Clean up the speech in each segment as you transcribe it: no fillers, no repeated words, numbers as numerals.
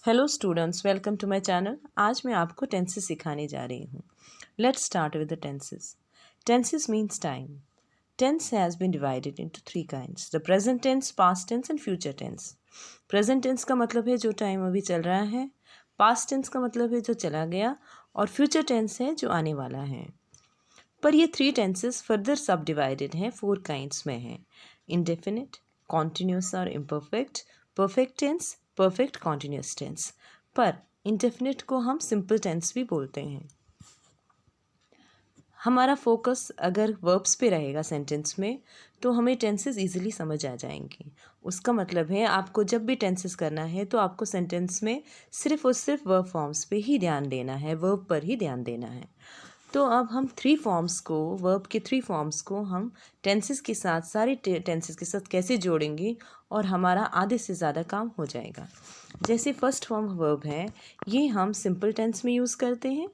Hello students, welcome to my channel. आज मैं आपको टेंसेस सिखाने जा रही हूँ। Let's start with the tenses. Tenses means time. Tense has been divided into three kinds: the present tense, past tense and future tense. Present tense का मतलब है जो टाइम अभी चल रहा है, पास्ट टेंस का मतलब है जो चला गया, और फ्यूचर टेंस है जो आने वाला है। पर ये three tenses further subdivided हैं, फोर काइंड्स में हैं: इंडेफिनिट, कॉन्टिन्यूस और imperfect, perfect tense, perfect continuous tense. पर इंडेफिनिट को हम सिंपल टेंस भी बोलते हैं। हमारा फोकस अगर वर्ब्स पे रहेगा सेंटेंस में तो हमें टेंसेस इजीली समझ आ जाएंगे। उसका मतलब है आपको जब भी टेंसेस करना है तो आपको सेंटेंस में सिर्फ और सिर्फ वर्ब फॉर्म्स पे ही ध्यान देना है, वर्ब पर ही ध्यान देना है। तो अब हम थ्री फॉर्म्स को, वर्ब के थ्री फॉर्म्स को हम टेंसेस के साथ, सारे टेंसेस के साथ कैसे जोड़ेंगे और हमारा आधे से ज़्यादा काम हो जाएगा। जैसे फर्स्ट फॉर्म वर्ब है, ये हम सिंपल टेंस में यूज़ करते हैं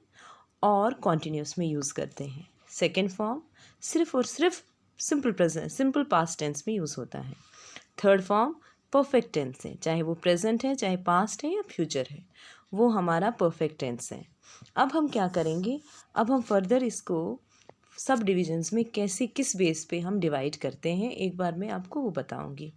और कॉन्टिन्यूस में यूज़ करते हैं। सेकेंड फॉर्म सिर्फ और सिर्फ simple present, simple past tense में यूज़ होता है। थर्ड फॉर्म परफेक्ट टेंस है, चाहे वो प्रेजेंट है, चाहे पास्ट है या फ्यूचर है, वो हमारा परफेक्ट टेंस है। अब हम क्या करेंगे, अब हम फर्दर इसको सब डिविजन्स में कैसे, किस बेस पे हम डिवाइड करते हैं, एक बार मैं आपको वो बताऊंगी।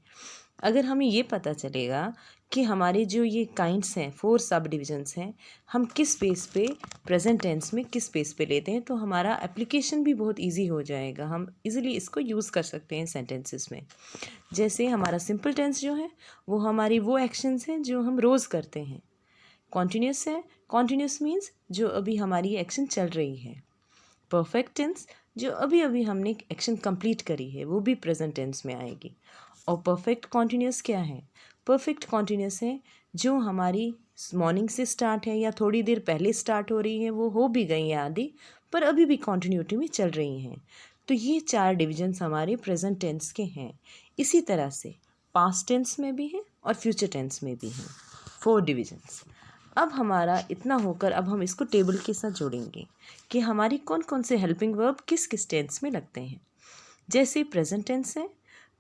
अगर हमें ये पता चलेगा कि हमारे जो ये काइंड्स हैं, फोर सब डिविजन्स हैं, हम किस बेस पे प्रेजेंट टेंस में किस बेस पे लेते हैं, तो हमारा एप्लीकेशन भी बहुत इजी हो जाएगा। हम इजीली इसको यूज़ कर सकते हैं सेंटेंसेस में। जैसे हमारा सिंपल टेंस जो है वो हमारी वो एक्शंस हैं जो हम रोज़ करते हैं। कॉन्टिन्यूस है, कॉन्टिन्यूस मीन्स जो अभी हमारी एक्शन चल रही है। परफेक्ट टेंस जो अभी अभी हमने एक्शन कंप्लीट करी है, वो भी प्रेजेंट टेंस में आएगी। और परफेक्ट कॉन्टिन्यूस क्या है? परफेक्ट कॉन्टिन्यूस है जो हमारी मॉर्निंग से स्टार्ट है या थोड़ी देर पहले स्टार्ट हो रही है, वो हो भी गई है आदि, पर अभी भी कॉन्टिन्यूटी में चल रही हैं। तो ये चार डिविजन्स हमारे प्रेजेंट टेंस के हैं। इसी तरह से पास्ट टेंस में भी है और फ्यूचर टेंस में भी हैं, फोर डिविजन्स। अब हमारा इतना होकर अब हम इसको टेबल के साथ जोड़ेंगे कि हमारी कौन कौन से हेल्पिंग वर्ब किस किस टेंस में लगते हैं। जैसे प्रेजेंट टेंस है,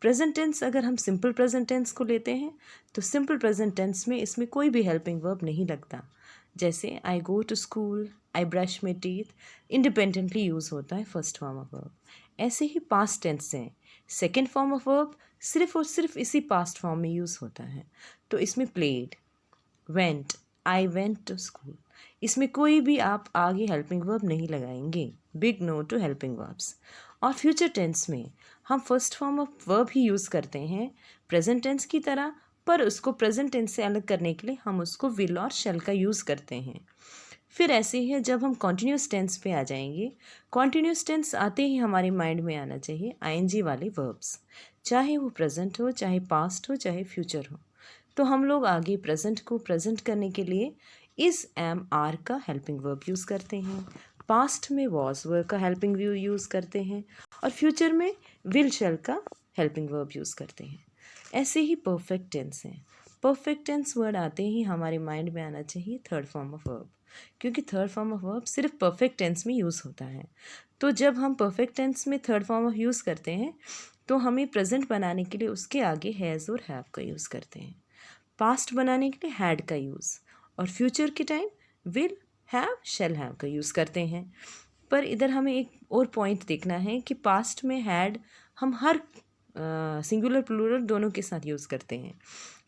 प्रेजेंट टेंस अगर हम सिंपल प्रेजेंट टेंस को लेते हैं तो सिंपल प्रेजेंट टेंस में इसमें कोई भी हेल्पिंग वर्ब नहीं लगता। जैसे I go to school, I brush my teeth, independently use होता है फर्स्ट फॉर्म ऑफ वर्ब। ऐसे ही पास्ट टेंस है, सेकेंड फॉर्म ऑफ वर्ब सिर्फ और सिर्फ इसी पास्ट फॉर्म में यूज़ होता है। तो इसमें played, went, I went to school, इसमें कोई भी आप आगे हेल्पिंग वर्ब नहीं लगाएंगे। Big no to helping verbs. और फ्यूचर टेंस में हम फर्स्ट फॉर्म ऑफ वर्ब ही यूज़ करते हैं प्रेजेंट टेंस की तरह, पर उसको प्रेजेंट टेंस से अलग करने के लिए हम उसको विल और शैल का यूज़ करते हैं। फिर ऐसे ही है जब हम कॉन्टिन्यूस टेंस पे आ जाएंगे। कॉन्टिन्यूस टेंस आते ही हमारे माइंड में आना चाहिए आईएनजी वाले वर्ब्स, चाहे वो प्रेजेंट हो, चाहे पास्ट हो, चाहे फ्यूचर हो। तो हम लोग आगे प्रेजेंट को प्रेजेंट करने के लिए इस एम आर का हेल्पिंग वर्ब यूज़ करते हैं, पास्ट में वॉज वर्ब का हेल्पिंग व्यू यूज़ करते हैं, और फ्यूचर में विल शैल का हेल्पिंग वर्ब यूज़ करते हैं। ऐसे ही परफेक्ट टेंस है। परफेक्ट टेंस वर्ड आते ही हमारे माइंड में आना चाहिए थर्ड फॉर्म ऑफ वर्ब, क्योंकि थर्ड फॉर्म ऑफ वर्ब सिर्फ परफेक्ट टेंस में यूज़ होता है। तो जब हम परफेक्ट टेंस में थर्ड फॉर्म ऑफ यूज़ करते हैं तो हमें प्रेजेंट बनाने के लिए उसके आगे हैज़ और हैव का यूज़ करते हैं, पास्ट बनाने के लिए हैड का यूज़, और फ्यूचर के time will, have, shall have का यूज़ करते हैं। पर इधर हमें एक और पॉइंट देखना है कि पास्ट में हैड हम हर सिंगुलर प्लूरल दोनों के साथ यूज़ करते हैं।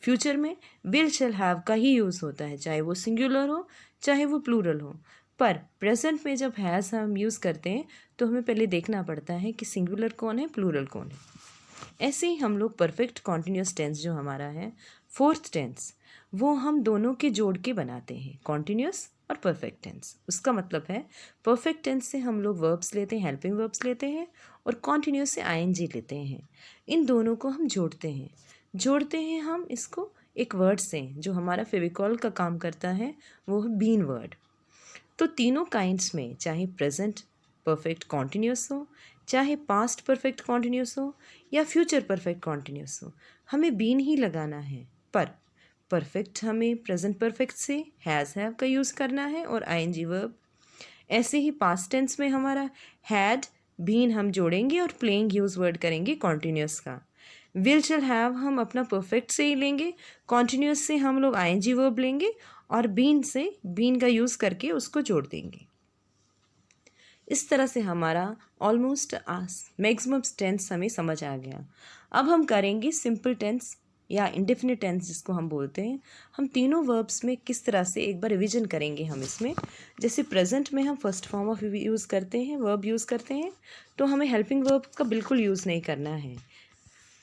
फ्यूचर में विल शैल हैव का ही यूज़ होता है, चाहे वो सिंगुलर हो चाहे वो प्लूरल हो। पर प्रेजेंट में जब हैज़ हम यूज़ करते हैं तो हमें पहले देखना पड़ता है कि सिंगुलर कौन है, प्लूरल कौन है। ऐसे ही हम लोग परफेक्ट कॉन्टिन्यूस टेंस जो हमारा है, फोर्थ टेंस, वो हम दोनों के जोड़ के बनाते हैं, कॉन्टिन्यूस और परफेक्ट टेंस। उसका मतलब है परफेक्ट टेंस से हम लोग वर्ब्स लेते हैं, हेल्पिंग वर्ब्स लेते हैं, और कॉन्टिन्यूस से आईएनजी लेते हैं। इन दोनों को हम जोड़ते हैं हम इसको एक वर्ड से जो हमारा फेविकॉल का काम करता है, वो है बीन वर्ड। तो तीनों काइंड्स में, चाहे प्रेजेंट परफेक्ट कॉन्टिन्यूस हो, चाहे पास्ट परफेक्ट कॉन्टिन्यूस हो, या फ्यूचर परफेक्ट कॉन्टिन्यूस हो, हमें बीन ही लगाना है। पर परफेक्ट हमें प्रेजेंट परफेक्ट से हैज़ हैव का यूज़ करना है और आईएनजी वर्ब। ऐसे ही पास्ट टेंस में हमारा हैड बीन हम जोड़ेंगे और प्लेइंग यूज़ वर्ड करेंगे कॉन्टिन्यूस का। विल शैल हैव हम अपना परफेक्ट से ही लेंगे, कॉन्टिन्यूस से हम लोग आईएनजी वर्ब लेंगे और बीन से बीन का यूज़ करके उसको जोड़ देंगे। इस तरह से हमारा ऑलमोस्ट मैक्सिमम टेंस हमें समझ आ गया। अब हम करेंगे सिंपल टेंस या इंडेफिनिट टेंस जिसको हम बोलते हैं। हम तीनों वर्ब्स में किस तरह से एक बार रिवीजन करेंगे हम इसमें। जैसे प्रेजेंट में हम फर्स्ट फॉर्म ऑफ यूज़ करते हैं, वर्ब यूज़ करते हैं, तो हमें हेल्पिंग वर्ब का बिल्कुल यूज़ नहीं करना है।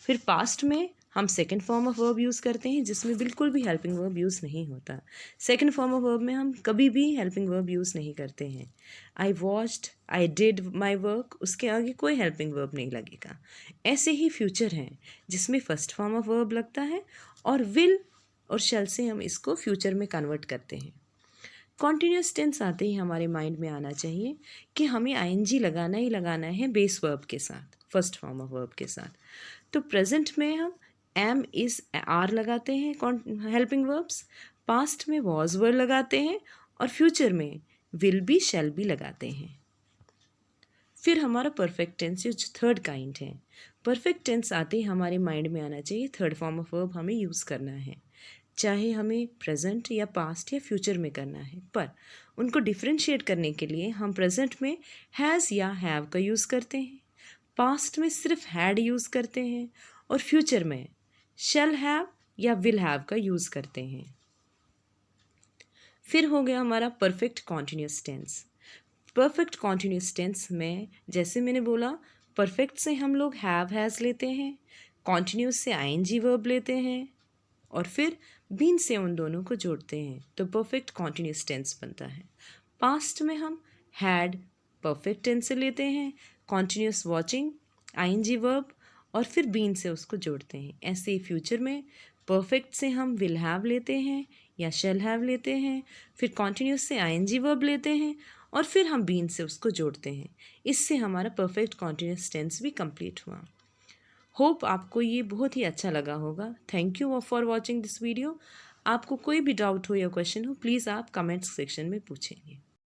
फिर पास्ट में हम second form of verb use करते हैं जिसमें बिल्कुल भी हेल्पिंग वर्ब यूज़ नहीं होता। सेकंड फॉर्म ऑफ वर्ब में हम कभी भी हेल्पिंग वर्ब यूज़ नहीं करते हैं। I watched, I did my work, उसके आगे कोई हेल्पिंग वर्ब नहीं लगेगा। ऐसे ही फ्यूचर हैं जिसमें फर्स्ट फॉर्म ऑफ वर्ब लगता है और विल और शैल से हम इसको फ्यूचर में कन्वर्ट करते हैं। कॉन्टीन्यूस टेंस आते ही हमारे माइंड में आना चाहिए कि हमें आईएनजी लगाना ही लगाना है बेस वर्ब के साथ, फर्स्ट फॉर्म ऑफ वर्ब के साथ। तो प्रेजेंट में हम एम इज़ आर लगाते हैं हेल्पिंग वर्ब्स, पास्ट में वॉज वर्ड लगाते हैं और फ्यूचर में विल बी शैल बी लगाते हैं। फिर हमारा परफेक्ट टेंस जो थर्ड काइंड है, परफेक्ट टेंस आते ही हमारे माइंड में आना चाहिए थर्ड फॉर्म ऑफ वर्ब हमें यूज़ करना है, चाहे हमें प्रेजेंट या पास्ट या फ्यूचर में करना है। पर उनको डिफ्रेंशिएट करने के लिए हम प्रेजेंट में हैज़ या हैव का यूज़ करते हैं, पास्ट में सिर्फ हैड यूज़ करते हैं और फ्यूचर में शैल हैव या विल हैव का यूज़ करते हैं। फिर हो गया हमारा perfect continuous tense. Perfect continuous tense में जैसे मैंने बोला, परफेक्ट से हम लोग हैव हैज़ लेते हैं, कॉन्टिन्यूस से आईएनजी वर्ब लेते हैं और फिर बीन से उन दोनों को जोड़ते हैं तो परफेक्ट कॉन्टिन्यूस टेंस बनता है। पास्ट में हम हैड परफेक्ट टेंस से लेते हैं, कॉन्टिन्यूस वॉचिंग आईएनजी वर्ब और फिर बीन से उसको जोड़ते हैं। ऐसे ही फ्यूचर में परफेक्ट से हम विल हैव लेते हैं या शैल हैव लेते हैं, फिर कॉन्टिन्यूस से आईएनजी वर्ब लेते हैं और फिर हम बीन से उसको जोड़ते हैं। इससे हमारा परफेक्ट कॉन्टिन्यूस टेंस भी कंप्लीट हुआ। होप आपको ये बहुत ही अच्छा लगा होगा। Thank you for watching this video. आपको कोई भी डाउट हो या क्वेश्चन हो प्लीज़ आप कमेंट्स सेक्शन में पूछेंगे।